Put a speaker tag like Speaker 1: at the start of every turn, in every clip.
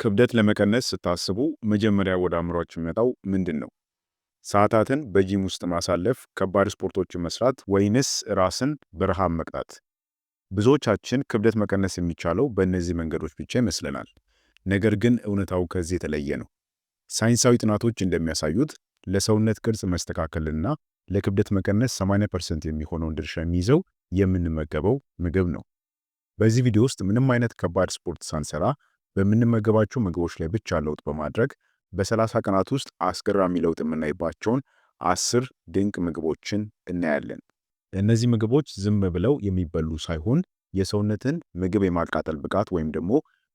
Speaker 1: ክብደት ለመቀነስ ስታስቡ መጀመሪያ ወደ አእምሯችሁ የሚመጣው ምንድን ነው? ሰዓታትን በጂም ውስጥ ማሳለፍ፣ ከባድ ስፖርቶችን መስራት ወይንስ ራስን በረሃብ መቅጣት? ብዙዎቻችን ክብደት መቀነስ የሚቻለው በእነዚህ መንገዶች ብቻ ይመስለናል። ነገር ግን እውነታው ከዚህ የተለየ ነው። ሳይንሳዊ ጥናቶች እንደሚያሳዩት ለሰውነት ቅርጽ መስተካከልና ለክብደት መቀነስ 80% የሚሆነውን ድርሻ የሚይዘው የምንመገበው ምግብ ነው። በዚህ ቪዲዮ ውስጥ ምንም አይነት ከባድ ስፖርት ሳንሰራ በምንመገባቸው ምግቦች ላይ ብቻ ለውጥ በማድረግ በ30 ቀናት ውስጥ አስገራሚ ለውጥ የምናይባቸውን 10 ድንቅ ምግቦችን እናያለን። እነዚህ ምግቦች ዝም ብለው የሚበሉ ሳይሆን የሰውነትን ምግብ የማቃጠል ብቃት ወይም ደግሞ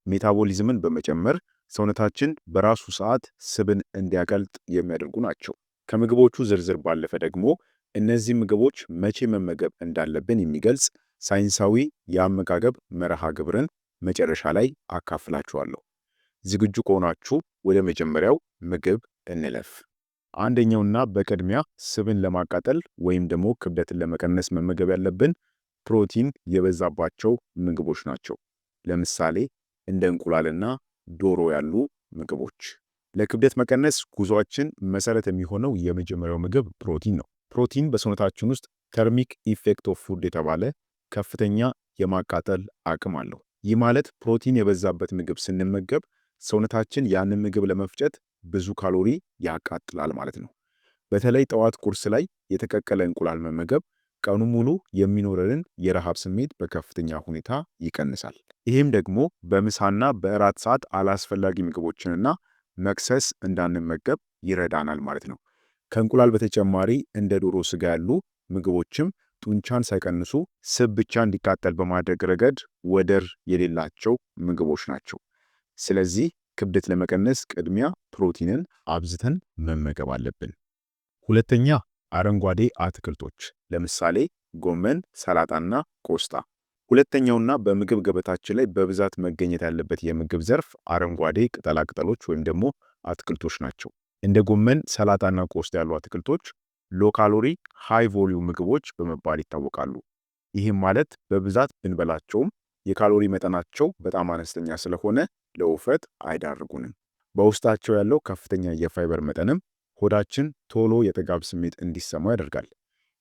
Speaker 1: ሜታቦሊዝምን በመጨመር ሰውነታችን በራሱ ሰዓት ስብን እንዲያቀልጥ የሚያደርጉ ናቸው። ከምግቦቹ ዝርዝር ባለፈ ደግሞ እነዚህ ምግቦች መቼ መመገብ እንዳለብን የሚገልጽ ሳይንሳዊ የአመጋገብ መርሃ ግብርን መጨረሻ ላይ አካፍላችኋለሁ። ዝግጁ ከሆናችሁ ወደ መጀመሪያው ምግብ እንለፍ። አንደኛውና በቅድሚያ ስብን ለማቃጠል ወይም ደግሞ ክብደትን ለመቀነስ መመገብ ያለብን ፕሮቲን የበዛባቸው ምግቦች ናቸው። ለምሳሌ እንደ እንቁላልና ዶሮ ያሉ ምግቦች። ለክብደት መቀነስ ጉዟችን መሰረት የሚሆነው የመጀመሪያው ምግብ ፕሮቲን ነው። ፕሮቲን በሰውነታችን ውስጥ ተርሚክ ኢፌክት ኦፍ ፉድ የተባለ ከፍተኛ የማቃጠል አቅም አለው። ይህ ማለት ፕሮቲን የበዛበት ምግብ ስንመገብ ሰውነታችን ያንን ምግብ ለመፍጨት ብዙ ካሎሪ ያቃጥላል ማለት ነው። በተለይ ጠዋት ቁርስ ላይ የተቀቀለ እንቁላል መመገብ ቀኑ ሙሉ የሚኖረንን የረሃብ ስሜት በከፍተኛ ሁኔታ ይቀንሳል። ይህም ደግሞ በምሳና በእራት ሰዓት አላስፈላጊ ምግቦችንና መክሰስ እንዳንመገብ ይረዳናል ማለት ነው። ከእንቁላል በተጨማሪ እንደ ዶሮ ስጋ ያሉ ምግቦችም ጡንቻን ሳይቀንሱ ስብ ብቻ እንዲቃጠል በማድረግ ረገድ ወደር የሌላቸው ምግቦች ናቸው። ስለዚህ ክብደት ለመቀነስ ቅድሚያ ፕሮቲንን አብዝተን መመገብ አለብን። ሁለተኛ፣ አረንጓዴ አትክልቶች ለምሳሌ ጎመን፣ ሰላጣና ቆስጣ። ሁለተኛውና በምግብ ገበታችን ላይ በብዛት መገኘት ያለበት የምግብ ዘርፍ አረንጓዴ ቅጠላቅጠሎች ወይም ደግሞ አትክልቶች ናቸው። እንደ ጎመን፣ ሰላጣና ቆስጣ ያሉ አትክልቶች ሎ ካሎሪ ሃይ ቮሊዩም ምግቦች በመባል ይታወቃሉ። ይህም ማለት በብዛት ብንበላቸውም የካሎሪ መጠናቸው በጣም አነስተኛ ስለሆነ ለውፍረት አይዳርጉንም። በውስጣቸው ያለው ከፍተኛ የፋይበር መጠንም ሆዳችን ቶሎ የጥጋብ ስሜት እንዲሰማው ያደርጋል።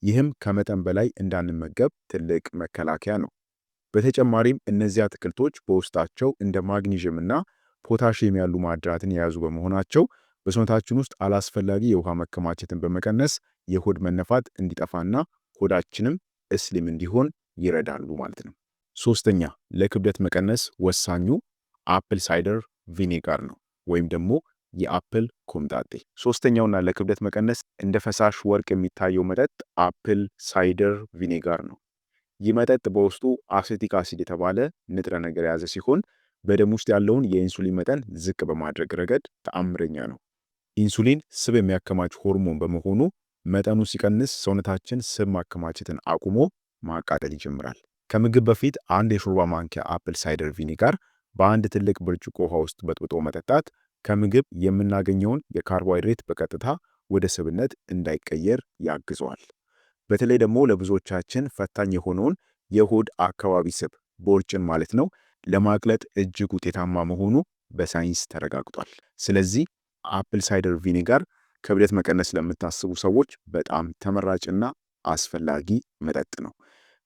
Speaker 1: ይህም ከመጠን በላይ እንዳንመገብ ትልቅ መከላከያ ነው። በተጨማሪም እነዚህ አትክልቶች በውስጣቸው እንደ ማግኒዥየም እና ፖታሺየም ያሉ ማዕድናትን የያዙ በመሆናቸው በሰውነታችን ውስጥ አላስፈላጊ የውሃ መከማቸትን በመቀነስ የሆድ መነፋት እንዲጠፋና ሆዳችንም እስሊም እንዲሆን ይረዳሉ ማለት ነው። ሶስተኛ፣ ለክብደት መቀነስ ወሳኙ አፕል ሳይደር ቪኔጋር ነው ወይም ደግሞ የአፕል ኮምጣጤ። ሶስተኛውና ለክብደት መቀነስ እንደ ፈሳሽ ወርቅ የሚታየው መጠጥ አፕል ሳይደር ቪኔጋር ነው። ይህ መጠጥ በውስጡ አሴቲክ አሲድ የተባለ ንጥረ ነገር የያዘ ሲሆን በደም ውስጥ ያለውን የኢንሱሊን መጠን ዝቅ በማድረግ ረገድ ተአምረኛ ነው። ኢንሱሊን ስብ የሚያከማች ሆርሞን በመሆኑ መጠኑ ሲቀንስ ሰውነታችን ስብ ማከማቸትን አቁሞ ማቃጠል ይጀምራል። ከምግብ በፊት አንድ የሾርባ ማንኪያ አፕል ሳይደር ቪኒጋር በአንድ ትልቅ ብርጭቆ ውሃ ውስጥ በጥብጦ መጠጣት ከምግብ የምናገኘውን የካርቦሃይድሬት በቀጥታ ወደ ስብነት እንዳይቀየር ያግዘዋል። በተለይ ደግሞ ለብዙዎቻችን ፈታኝ የሆነውን የሆድ አካባቢ ስብ ቦርጭን ማለት ነው ለማቅለጥ እጅግ ውጤታማ መሆኑ በሳይንስ ተረጋግጧል። ስለዚህ አፕል ሳይደር ቪኒጋር ክብደት መቀነስ ለምታስቡ ሰዎች በጣም ተመራጭና አስፈላጊ መጠጥ ነው።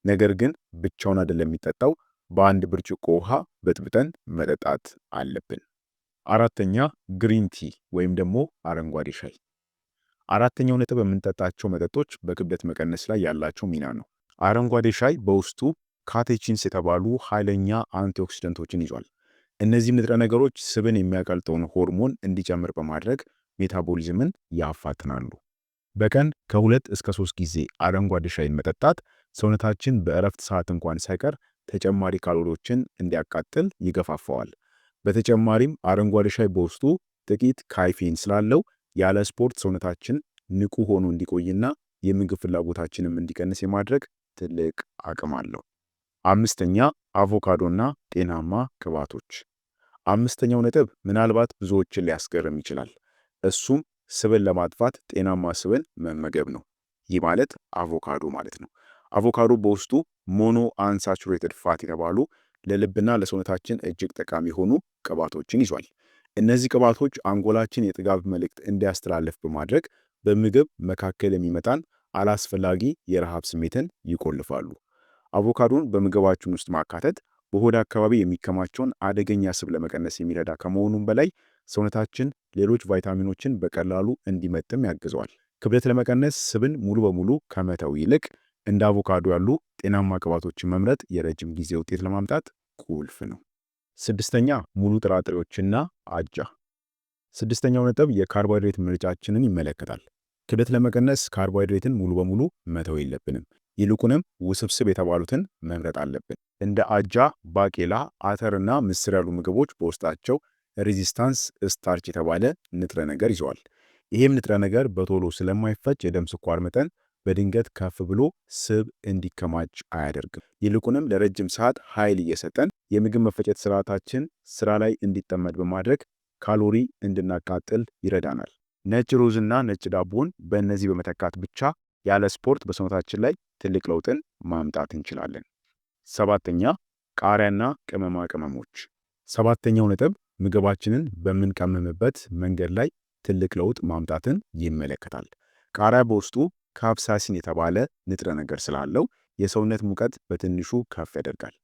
Speaker 1: ነገር ግን ብቻውን አይደለም የሚጠጣው፣ በአንድ ብርጭቆ ውሃ በጥብጠን መጠጣት አለብን። አራተኛ፣ ግሪን ቲ ወይም ደግሞ አረንጓዴ ሻይ። አራተኛው ነጥብ የምንጠጣቸው መጠጦች በክብደት መቀነስ ላይ ያላቸው ሚና ነው። አረንጓዴ ሻይ በውስጡ ካቴቺንስ የተባሉ ኃይለኛ አንቲኦክሲደንቶችን ይዟል። እነዚህ ንጥረ ነገሮች ስብን የሚያቀልጠውን ሆርሞን እንዲጨምር በማድረግ ሜታቦሊዝምን ያፋጥናሉ። በቀን ከ2 እስከ 3 ጊዜ አረንጓዴ ሻይን መጠጣት ሰውነታችን በእረፍት ሰዓት እንኳን ሳይቀር ተጨማሪ ካሎሪዎችን እንዲያቃጥል ይገፋፋዋል። በተጨማሪም አረንጓዴ ሻይ በውስጡ ጥቂት ካይፌን ስላለው ያለ ስፖርት ሰውነታችን ንቁ ሆኖ እንዲቆይና የምግብ ፍላጎታችንም እንዲቀንስ የማድረግ ትልቅ አቅም አለው። አምስተኛ፣ አቮካዶና ጤናማ ቅባቶች። አምስተኛው ነጥብ ምናልባት ብዙዎችን ሊያስገርም ይችላል። እሱም ስብን ለማጥፋት ጤናማ ስብን መመገብ ነው። ይህ ማለት አቮካዶ ማለት ነው። አቮካዶ በውስጡ ሞኖ አንሳቹሬትድ ፋት የተባሉ ለልብና ለሰውነታችን እጅግ ጠቃሚ የሆኑ ቅባቶችን ይዟል። እነዚህ ቅባቶች አንጎላችን የጥጋብ መልእክት እንዲያስተላልፍ በማድረግ በምግብ መካከል የሚመጣን አላስፈላጊ የረሃብ ስሜትን ይቆልፋሉ። አቮካዶን በምግባችን ውስጥ ማካተት በሆድ አካባቢ የሚከማቸውን አደገኛ ስብ ለመቀነስ የሚረዳ ከመሆኑም በላይ ሰውነታችን ሌሎች ቫይታሚኖችን በቀላሉ እንዲመጥም ያግዘዋል። ክብደት ለመቀነስ ስብን ሙሉ በሙሉ ከመተው ይልቅ እንደ አቮካዶ ያሉ ጤናማ ቅባቶችን መምረጥ የረጅም ጊዜ ውጤት ለማምጣት ቁልፍ ነው። ስድስተኛ ሙሉ ጥራጥሬዎችና አጃ። ስድስተኛው ነጥብ የካርቦሃይድሬት ምርጫችንን ይመለከታል። ክብደት ለመቀነስ ካርቦሃይድሬትን ሙሉ በሙሉ መተው የለብንም። ይልቁንም ውስብስብ የተባሉትን መምረጥ አለብን። እንደ አጃ፣ ባቄላ፣ አተርና ምስር ያሉ ምግቦች በውስጣቸው ሬዚስታንስ ስታርች የተባለ ንጥረ ነገር ይዘዋል። ይህም ንጥረ ነገር በቶሎ ስለማይፈጭ የደም ስኳር መጠን በድንገት ከፍ ብሎ ስብ እንዲከማች አያደርግም። ይልቁንም ለረጅም ሰዓት ኃይል እየሰጠን የምግብ መፈጨት ስርዓታችን ስራ ላይ እንዲጠመድ በማድረግ ካሎሪ እንድናቃጥል ይረዳናል። ነጭ ሩዝና ነጭ ዳቦን በእነዚህ በመተካት ብቻ ያለ ስፖርት በሰውነታችን ላይ ትልቅ ለውጥን ማምጣት እንችላለን። ሰባተኛ ቃሪያና ቅመማ ቅመሞች። ሰባተኛው ነጥብ ምግባችንን በምንቀመምበት መንገድ ላይ ትልቅ ለውጥ ማምጣትን ይመለከታል። ቃሪያ በውስጡ ካፕሳሲን የተባለ ንጥረ ነገር ስላለው የሰውነት ሙቀት በትንሹ ከፍ ያደርጋል።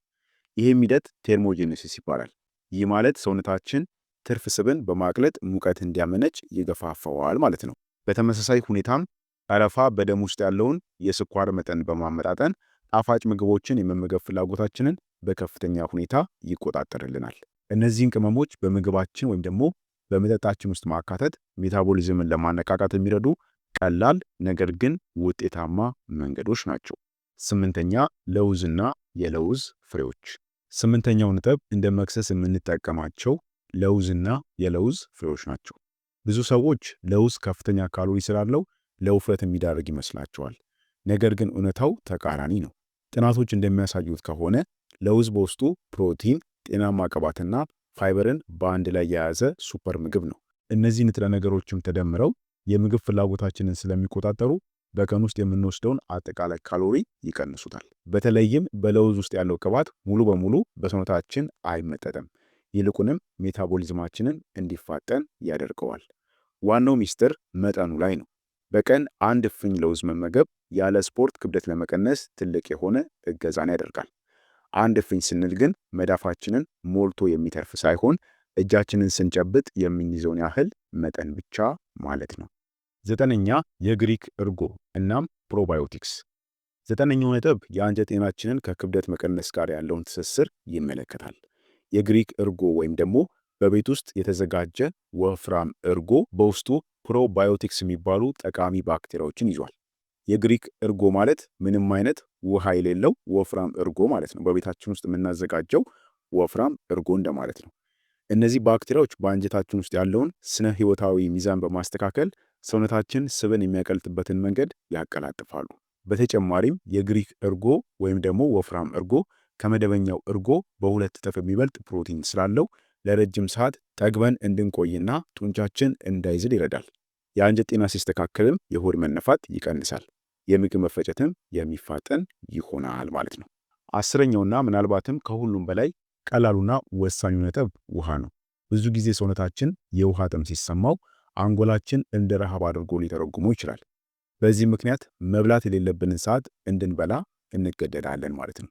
Speaker 1: ይህም ሂደት ቴርሞጄኔሲስ ይባላል። ይህ ማለት ሰውነታችን ትርፍ ስብን በማቅለጥ ሙቀት እንዲያመነጭ ይገፋፋዋል ማለት ነው። በተመሳሳይ ሁኔታም ቀረፋ በደም ውስጥ ያለውን የስኳር መጠን በማመጣጠን ጣፋጭ ምግቦችን የመመገብ ፍላጎታችንን በከፍተኛ ሁኔታ ይቆጣጠርልናል። እነዚህን ቅመሞች በምግባችን ወይም ደግሞ በመጠጣችን ውስጥ ማካተት ሜታቦሊዝምን ለማነቃቃት የሚረዱ ቀላል ነገር ግን ውጤታማ መንገዶች ናቸው። ስምንተኛ ለውዝና የለውዝ ፍሬዎች። ስምንተኛው ነጥብ እንደ መክሰስ የምንጠቀማቸው ለውዝና የለውዝ ፍሬዎች ናቸው። ብዙ ሰዎች ለውዝ ከፍተኛ ካሎሪ ስላለው ለውፍረት የሚዳርግ ይመስላቸዋል። ነገር ግን እውነታው ተቃራኒ ነው። ጥናቶች እንደሚያሳዩት ከሆነ ለውዝ በውስጡ ፕሮቲን፣ ጤናማ ቅባትና ፋይበርን በአንድ ላይ የያዘ ሱፐር ምግብ ነው። እነዚህ ንጥረ ነገሮችም ተደምረው የምግብ ፍላጎታችንን ስለሚቆጣጠሩ በቀን ውስጥ የምንወስደውን አጠቃላይ ካሎሪ ይቀንሱታል። በተለይም በለውዝ ውስጥ ያለው ቅባት ሙሉ በሙሉ በሰውነታችን አይመጠጥም። ይልቁንም ሜታቦሊዝማችንን እንዲፋጠን ያደርገዋል። ዋናው ሚስጥር መጠኑ ላይ ነው። በቀን አንድ እፍኝ ለውዝ መመገብ ያለ ስፖርት ክብደት ለመቀነስ ትልቅ የሆነ እገዛን ያደርጋል። አንድ እፍኝ ስንል ግን መዳፋችንን ሞልቶ የሚተርፍ ሳይሆን እጃችንን ስንጨብጥ የምንይዘውን ያህል መጠን ብቻ ማለት ነው። ዘጠነኛ የግሪክ እርጎ እናም ፕሮባዮቲክስ። ዘጠነኛው ነጥብ የአንጀት ጤናችንን ከክብደት መቀነስ ጋር ያለውን ትስስር ይመለከታል። የግሪክ እርጎ ወይም ደግሞ በቤት ውስጥ የተዘጋጀ ወፍራም እርጎ በውስጡ ፕሮባዮቲክስ የሚባሉ ጠቃሚ ባክቴሪያዎችን ይዟል። የግሪክ እርጎ ማለት ምንም አይነት ውሃ የሌለው ወፍራም እርጎ ማለት ነው። በቤታችን ውስጥ የምናዘጋጀው ወፍራም እርጎ እንደማለት ነው። እነዚህ ባክቴሪያዎች በአንጀታችን ውስጥ ያለውን ስነ ህይወታዊ ሚዛን በማስተካከል ሰውነታችን ስብን የሚያቀልጥበትን መንገድ ያቀላጥፋሉ። በተጨማሪም የግሪክ እርጎ ወይም ደግሞ ወፍራም እርጎ ከመደበኛው እርጎ በሁለት እጥፍ የሚበልጥ ፕሮቲን ስላለው ለረጅም ሰዓት ጠግበን እንድንቆይና ጡንቻችን እንዳይዝል ይረዳል። የአንጀት ጤና ሲስተካከልም የሆድ መነፋት ይቀንሳል፣ የምግብ መፈጨትም የሚፋጠን ይሆናል ማለት ነው። አስረኛውና ምናልባትም ከሁሉም በላይ ቀላሉና ወሳኙ ነጥብ ውሃ ነው። ብዙ ጊዜ ሰውነታችን የውሃ ጥም ሲሰማው አንጎላችን እንደ ረሃብ አድርጎ ሊተረጉመው ይችላል። በዚህ ምክንያት መብላት የሌለብንን ሰዓት እንድንበላ እንገደዳለን ማለት ነው።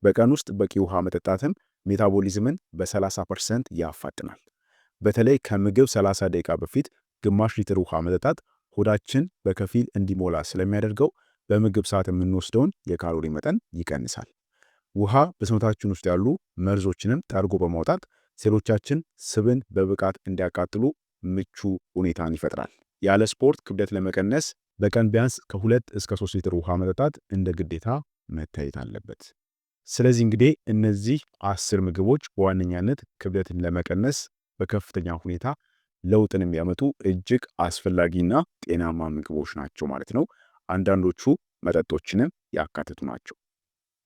Speaker 1: በቀን ውስጥ በቂ ውሃ መጠጣትም ሜታቦሊዝምን በ30% ያፋጥናል። በተለይ ከምግብ 30 ደቂቃ በፊት ግማሽ ሊትር ውሃ መጠጣት ሆዳችን በከፊል እንዲሞላ ስለሚያደርገው በምግብ ሰዓት የምንወስደውን የካሎሪ መጠን ይቀንሳል። ውሃ በሰውነታችን ውስጥ ያሉ መርዞችንም ጠርጎ በማውጣት ሴሎቻችን ስብን በብቃት እንዲያቃጥሉ ምቹ ሁኔታን ይፈጥራል። ያለ ስፖርት ክብደት ለመቀነስ በቀን ቢያንስ ከ2 እስከ 3 ሊትር ውሃ መጠጣት እንደ ግዴታ መታየት አለበት። ስለዚህ እንግዲህ እነዚህ 10 ምግቦች በዋነኛነት ክብደትን ለመቀነስ በከፍተኛ ሁኔታ ለውጥን የሚያመጡ እጅግ አስፈላጊና ጤናማ ምግቦች ናቸው ማለት ነው። አንዳንዶቹ መጠጦችንም ያካትቱ ናቸው።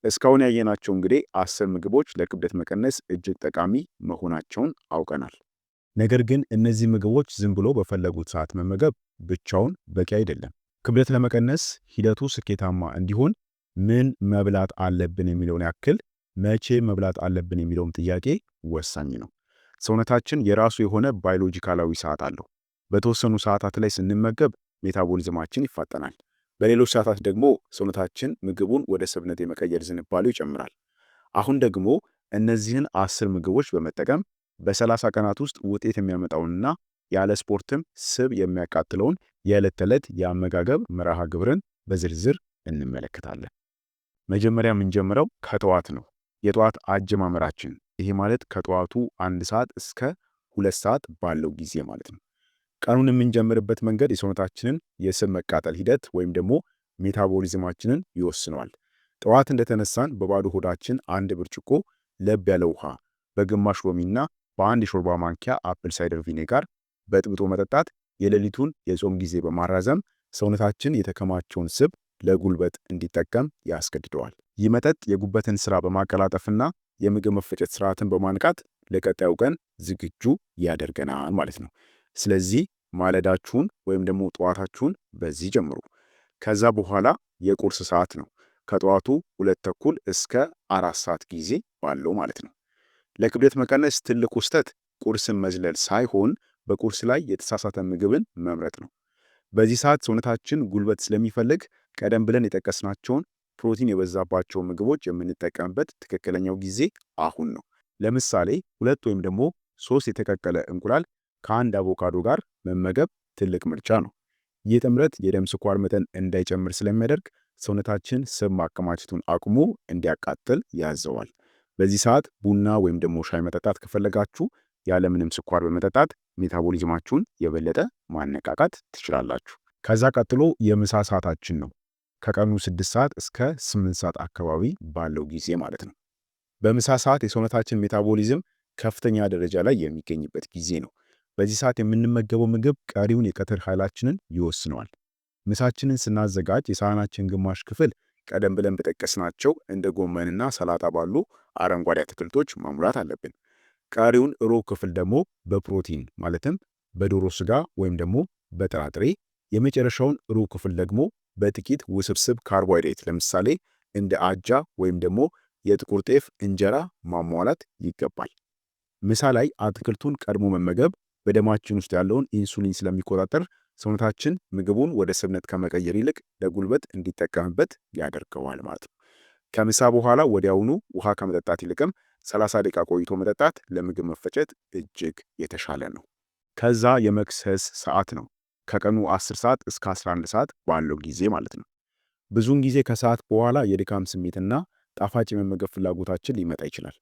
Speaker 1: እስካሁን ያየናቸው እንግዲህ 10 ምግቦች ለክብደት መቀነስ እጅግ ጠቃሚ መሆናቸውን አውቀናል። ነገር ግን እነዚህ ምግቦች ዝም ብሎ በፈለጉት ሰዓት መመገብ ብቻውን በቂ አይደለም። ክብደት ለመቀነስ ሂደቱ ስኬታማ እንዲሆን ምን መብላት አለብን የሚለውን ያክል መቼ መብላት አለብን የሚለውም ጥያቄ ወሳኝ ነው። ሰውነታችን የራሱ የሆነ ባዮሎጂካላዊ ሰዓት አለው። በተወሰኑ ሰዓታት ላይ ስንመገብ ሜታቦሊዝማችን ይፋጠናል። በሌሎች ሰዓታት ደግሞ ሰውነታችን ምግቡን ወደ ስብነት የመቀየር ዝንባሌው ይጨምራል። አሁን ደግሞ እነዚህን 10 ምግቦች በመጠቀም በ30 ቀናት ውስጥ ውጤት የሚያመጣውንና ያለ ስፖርትም ስብ የሚያቃጥለውን የዕለት ተዕለት የአመጋገብ መርሃ ግብርን በዝርዝር እንመለከታለን። መጀመሪያ የምንጀምረው ከጠዋት ነው። የጠዋት አጀማመራችን ይሄ ማለት ከጠዋቱ 1 ሰዓት እስከ 2 ሰዓት ባለው ጊዜ ማለት ነው። ቀኑን የምንጀምርበት መንገድ የሰውነታችንን የስብ መቃጠል ሂደት ወይም ደግሞ ሜታቦሊዝማችንን ይወስነዋል። ጠዋት እንደተነሳን በባዶ ሆዳችን 1 ብርጭቆ ለብ ያለ ውሃ በግማሽ ሎሚና በ1 የሾርባ ማንኪያ አፕል ሳይደር ቪኔጋር በጥብጦ መጠጣት የሌሊቱን የጾም ጊዜ በማራዘም ሰውነታችን የተከማቸውን ስብ ለጉልበት እንዲጠቀም ያስገድደዋል። ይህ መጠጥ የጉበትን ስራ በማቀላጠፍና የምግብ መፈጨት ስርዓትን በማንቃት ለቀጣዩ ቀን ዝግጁ ያደርገናል ማለት ነው። ስለዚህ ማለዳችሁን ወይም ደግሞ ጠዋታችሁን በዚህ ጀምሩ። ከዛ በኋላ የቁርስ ሰዓት ነው። ከጠዋቱ 2 ተኩል እስከ 4 ሰዓት ጊዜ ባለው ማለት ነው። ለክብደት መቀነስ ትልቁ ስህተት ቁርስን መዝለል ሳይሆን በቁርስ ላይ የተሳሳተ ምግብን መምረጥ ነው። በዚህ ሰዓት ሰውነታችን ጉልበት ስለሚፈልግ ቀደም ብለን የጠቀስናቸውን ፕሮቲን የበዛባቸው ምግቦች የምንጠቀምበት ትክክለኛው ጊዜ አሁን ነው። ለምሳሌ 2 ወይም ደግሞ 3 የተቀቀለ እንቁላል ከአንድ አቮካዶ ጋር መመገብ ትልቅ ምርጫ ነው። ይህ ጥምረት የደም ስኳር መጠን እንዳይጨምር ስለሚያደርግ ሰውነታችን ስብ ማከማቸቱን አቁሞ እንዲያቃጥል ያዘዋል። በዚህ ሰዓት ቡና ወይም ደግሞ ሻይ መጠጣት ከፈለጋችሁ ያለምንም ስኳር በመጠጣት ሜታቦሊዝማችሁን የበለጠ ማነቃቃት ትችላላችሁ። ከዛ ቀጥሎ የምሳ ሰዓታችን ነው። ከቀኑ 6 ሰዓት እስከ 8 ሰዓት አካባቢ ባለው ጊዜ ማለት ነው። በምሳ ሰዓት የሰውነታችን ሜታቦሊዝም ከፍተኛ ደረጃ ላይ የሚገኝበት ጊዜ ነው። በዚህ ሰዓት የምንመገበው ምግብ ቀሪውን የቀትር ኃይላችንን ይወስነዋል። ምሳችንን ስናዘጋጅ የሳህናችን ግማሽ ክፍል ቀደም ብለን በጠቀስናቸው እንደ ጎመንና ሰላጣ ባሉ አረንጓዴ አትክልቶች መሙላት አለብን። ቀሪውን ሩብ ክፍል ደግሞ በፕሮቲን ማለትም በዶሮ ስጋ ወይም ደግሞ በጥራጥሬ፣ የመጨረሻውን ሩብ ክፍል ደግሞ በጥቂት ውስብስብ ካርቦሃይድሬት ለምሳሌ እንደ አጃ ወይም ደግሞ የጥቁር ጤፍ እንጀራ ማሟላት ይገባል። ምሳ ላይ አትክልቱን ቀድሞ መመገብ በደማችን ውስጥ ያለውን ኢንሱሊን ስለሚቆጣጠር ሰውነታችን ምግቡን ወደ ስብነት ከመቀየር ይልቅ ለጉልበት እንዲጠቀምበት ያደርገዋል ማለት ነው። ከምሳ በኋላ ወዲያውኑ ውሃ ከመጠጣት ይልቅም 30 ደቂቃ ቆይቶ መጠጣት ለምግብ መፈጨት እጅግ የተሻለ ነው። ከዛ የመክሰስ ሰዓት ነው። ከቀኑ 10 ሰዓት እስከ 11 ሰዓት ባለው ጊዜ ማለት ነው። ብዙውን ጊዜ ከሰዓት በኋላ የድካም ስሜትና ጣፋጭ የመመገብ ፍላጎታችን ሊመጣ ይችላል።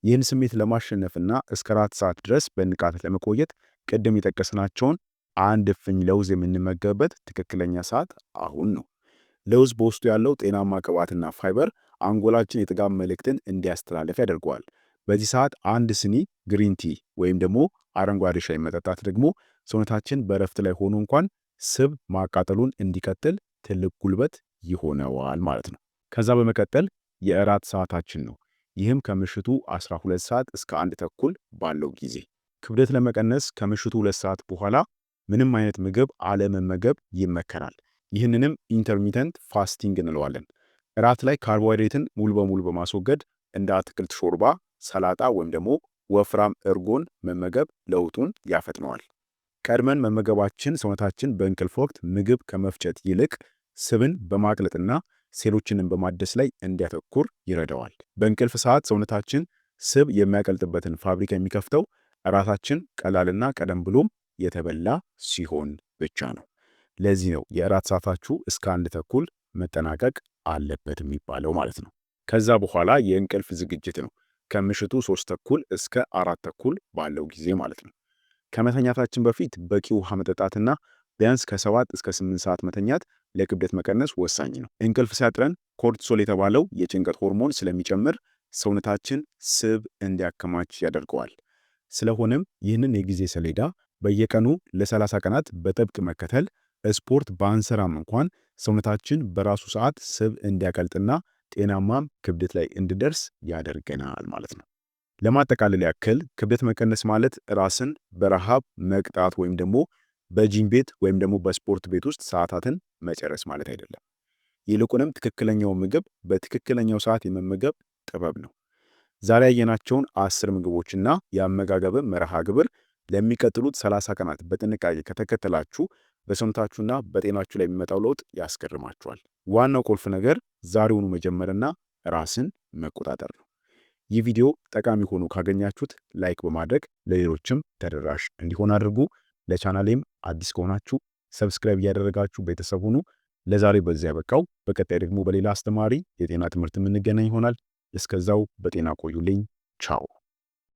Speaker 1: ይህን ስሜት ለማሸነፍና እስከ 4 ሰዓት ድረስ በንቃት ለመቆየት ቅድም የጠቀስናቸውን 1 እፍኝ ለውዝ የምንመገብበት ትክክለኛ ሰዓት አሁን ነው። ለውዝ በውስጡ ያለው ጤናማ ቅባትና ፋይበር አንጎላችን የጥጋብ መልእክትን እንዲያስተላልፍ ያደርገዋል። በዚህ ሰዓት 1 ስኒ ግሪን ቲ ወይም ደግሞ አረንጓዴ ሻይ መጠጣት ደግሞ ሰውነታችን በእረፍት ላይ ሆኖ እንኳን ስብ ማቃጠሉን እንዲቀጥል ትልቅ ጉልበት ይሆነዋል ማለት ነው። ከዛ በመቀጠል የእራት ሰዓታችን ነው። ይህም ከምሽቱ 12 ሰዓት እስከ 1 ተኩል ባለው ጊዜ። ክብደት ለመቀነስ ከምሽቱ 2 ሰዓት በኋላ ምንም አይነት ምግብ አለመመገብ ይመከራል። ይህንንም ኢንተርሚተንት ፋስቲንግ እንለዋለን። እራት ላይ ካርቦሃይድሬትን ሙሉ በሙሉ በማስወገድ እንደ አትክልት ሾርባ፣ ሰላጣ ወይም ደግሞ ወፍራም እርጎን መመገብ ለውጡን ያፈጥነዋል። ቀድመን መመገባችን ሰውነታችን በእንቅልፍ ወቅት ምግብ ከመፍጨት ይልቅ ስብን በማቅለጥና ሴሎችንን በማደስ ላይ እንዲያተኩር ይረዳዋል። በእንቅልፍ ሰዓት ሰውነታችን ስብ የሚያቀልጥበትን ፋብሪካ የሚከፍተው እራታችን ቀላልና ቀደም ብሎም የተበላ ሲሆን ብቻ ነው። ለዚህ ነው የእራት ሰዓታችሁ እስከ 1 ተኩል መጠናቀቅ አለበት የሚባለው ማለት ነው። ከዛ በኋላ የእንቅልፍ ዝግጅት ነው። ከምሽቱ 3 ተኩል እስከ 4 ተኩል ባለው ጊዜ ማለት ነው። ከመተኛታችን በፊት በቂ ውሃ መጠጣትና ቢያንስ ከ7 እስከ 8 ሰዓት መተኛት ለክብደት መቀነስ ወሳኝ ነው። እንቅልፍ ሲያጥረን ኮርቲሶል የተባለው የጭንቀት ሆርሞን ስለሚጨምር ሰውነታችን ስብ እንዲያከማች ያደርገዋል። ስለሆነም ይህንን የጊዜ ሰሌዳ በየቀኑ ለ30 ቀናት በጥብቅ መከተል ስፖርት ባንሰራም እንኳን ሰውነታችን በራሱ ሰዓት ስብ እንዲያቀልጥና ጤናማም ክብደት ላይ እንዲደርስ ያደርገናል ማለት ነው። ለማጠቃለል ያክል ክብደት መቀነስ ማለት ራስን በረሃብ መቅጣት ወይም ደግሞ በጂም ቤት ወይም ደግሞ በስፖርት ቤት ውስጥ ሰዓታትን መጨረስ ማለት አይደለም። ይልቁንም ትክክለኛው ምግብ በትክክለኛው ሰዓት የመመገብ ጥበብ ነው። ዛሬ ያየናቸውን 10 ምግቦችና የአመጋገብ መርሃ ግብር ለሚቀጥሉት 30 ቀናት በጥንቃቄ ከተከተላችሁ በሰውነታችሁና በጤናችሁ ላይ የሚመጣው ለውጥ ያስገርማችኋል። ዋናው ቁልፍ ነገር ዛሬውኑ መጀመርና ራስን መቆጣጠር ነው። ይህ ቪዲዮ ጠቃሚ ሆኖ ካገኛችሁት ላይክ በማድረግ ለሌሎችም ተደራሽ እንዲሆን አድርጉ። ለቻናሌም አዲስ ከሆናችሁ ሰብስክራይብ እያደረጋችሁ ቤተሰብ ሁኑ። ለዛሬ በዚያ ያበቃው። በቀጣይ ደግሞ በሌላ አስተማሪ የጤና ትምህርት የምንገናኝ ይሆናል። እስከዛው በጤና ቆዩልኝ። ቻው።